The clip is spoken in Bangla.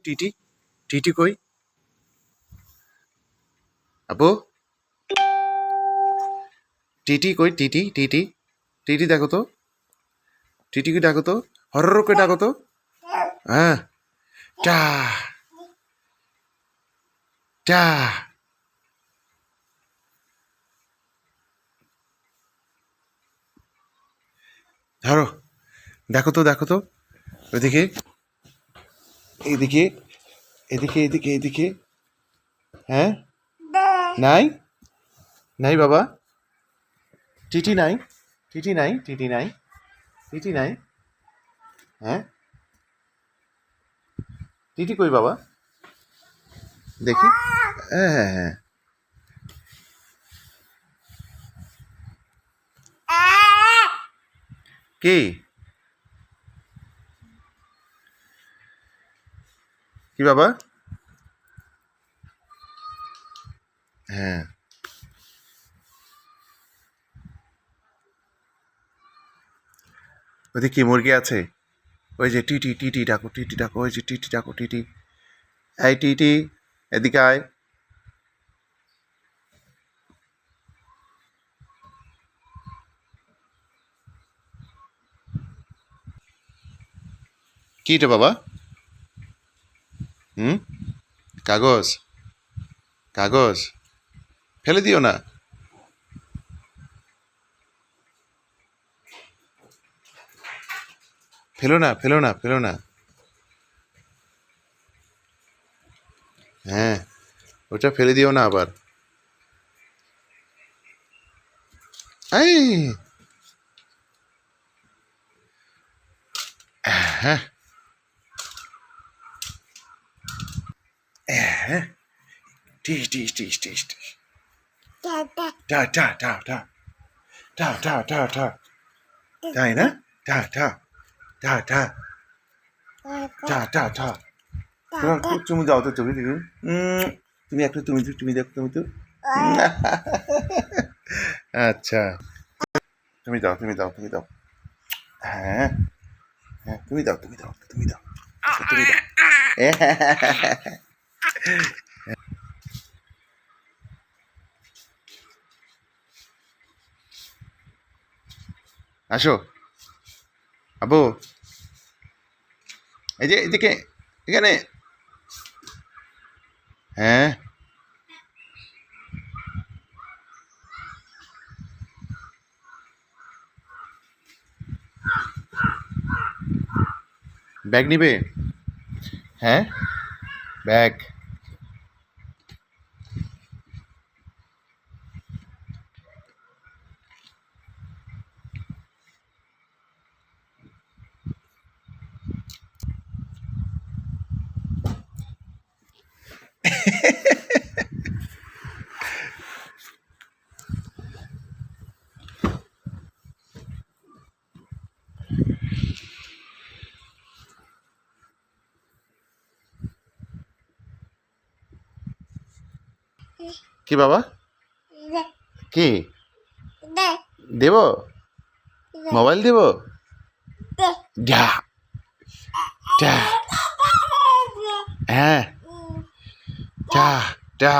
টিটি টিটি কই? আপু টিটি কই? টিটি টিটি টিটি দেখো তো, টিটিকে ডাকো তো, হরর করে ডাকো তো। হ্যাঁ, টা টা। ধরো, দেখো তো দেখো তো, ওইদিকে, এইদিকে, এদিকে এদিকে এদিকে। হ্যাঁ, নাই নাই বাবা, টিটি নাই, টিটি নাই, টিটি নাই, টিটি নাই। হ্যাঁ, টিটি কই বাবা? দেখি। হ্যাঁ হ্যাঁ হ্যাঁ। কি কি বাবা? হ্যাঁ, ওদিকে কি মুরগি আছে? ওই যে টিটি টিটি ডাকো, টিটি ডাকো, ওই যে টিটি ডাকো, টিটি। এই টিটি, এদিকে আয়। কি রে বাবা? হুম, কাগজ, কাগজ ফেলে দিও না। ফেলো না, ফেলো না, ফেলো না। হ্যাঁ, ওটা ফেলে দিও না আবার। এই, হ্যাঁ হ্যাঁ, টিস টিস টিস টিস টিস। টা টা টা টা টা টা টা টা। তাই না? টা টা টা টা টা টা টা। তোমার তুমি দাও তো, তুমি দেখুন। তুমি একটা, তুমি তো, তুমি দেখো, তুমি তো। আচ্ছা, তুমি দাও, তুমি দাও, তুমি দাও। হ্যাঁ হ্যাঁ, তুমি দাও, তুমি দাও, তুমি দাও, তুমি দাও। আসো আবু, এই যে এদিকে, এখানে। হ্যাঁ, ব্যাগ নিবে? হ্যাঁ, ব্যাগ। কি বাবা? কি দেব? মোবাইল দেব? যা যা। হ্যাঁ, যা যা।